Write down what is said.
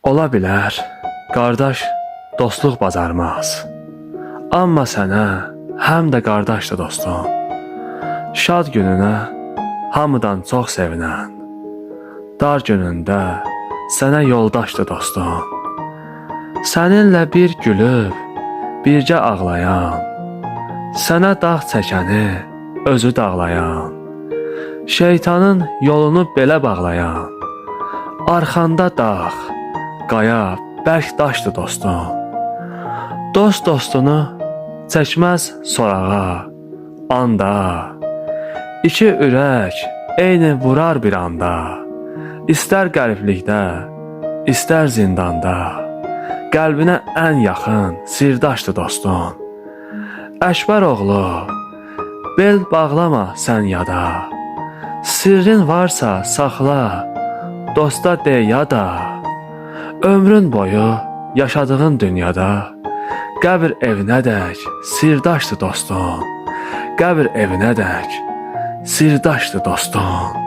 Ola bilər, qardaş dostluq bacarmaz. Amma sənə həm də qardaşdır dostum. Şad gününə hamıdan çox sevinən, dar günündə sənə yoldaşdır dostum. Səninlə bir gülüb, bircə ağlayan, sənə dağ çəkəni özü dağlayan, şeytanın yolunu belə bağlayan, arxanda dağ, qaya, bərk daşdır dostum. Dost dostunu çəkməz sorağa, anda, iki ürək eyni vurar bir anda, İstər qəriblikdə, istər zindanda, qəlbinə ən yaxın sirdaşdır dostum. Əkbər oğlu, bel bağlama sən yada, sirrin varsa saxla, dosta de yada. Ömrün boyu yaşadığın dünyada, qəbir evinədək sirdaşdır dostum. Qəbir evinədək sirdaşdır dostum.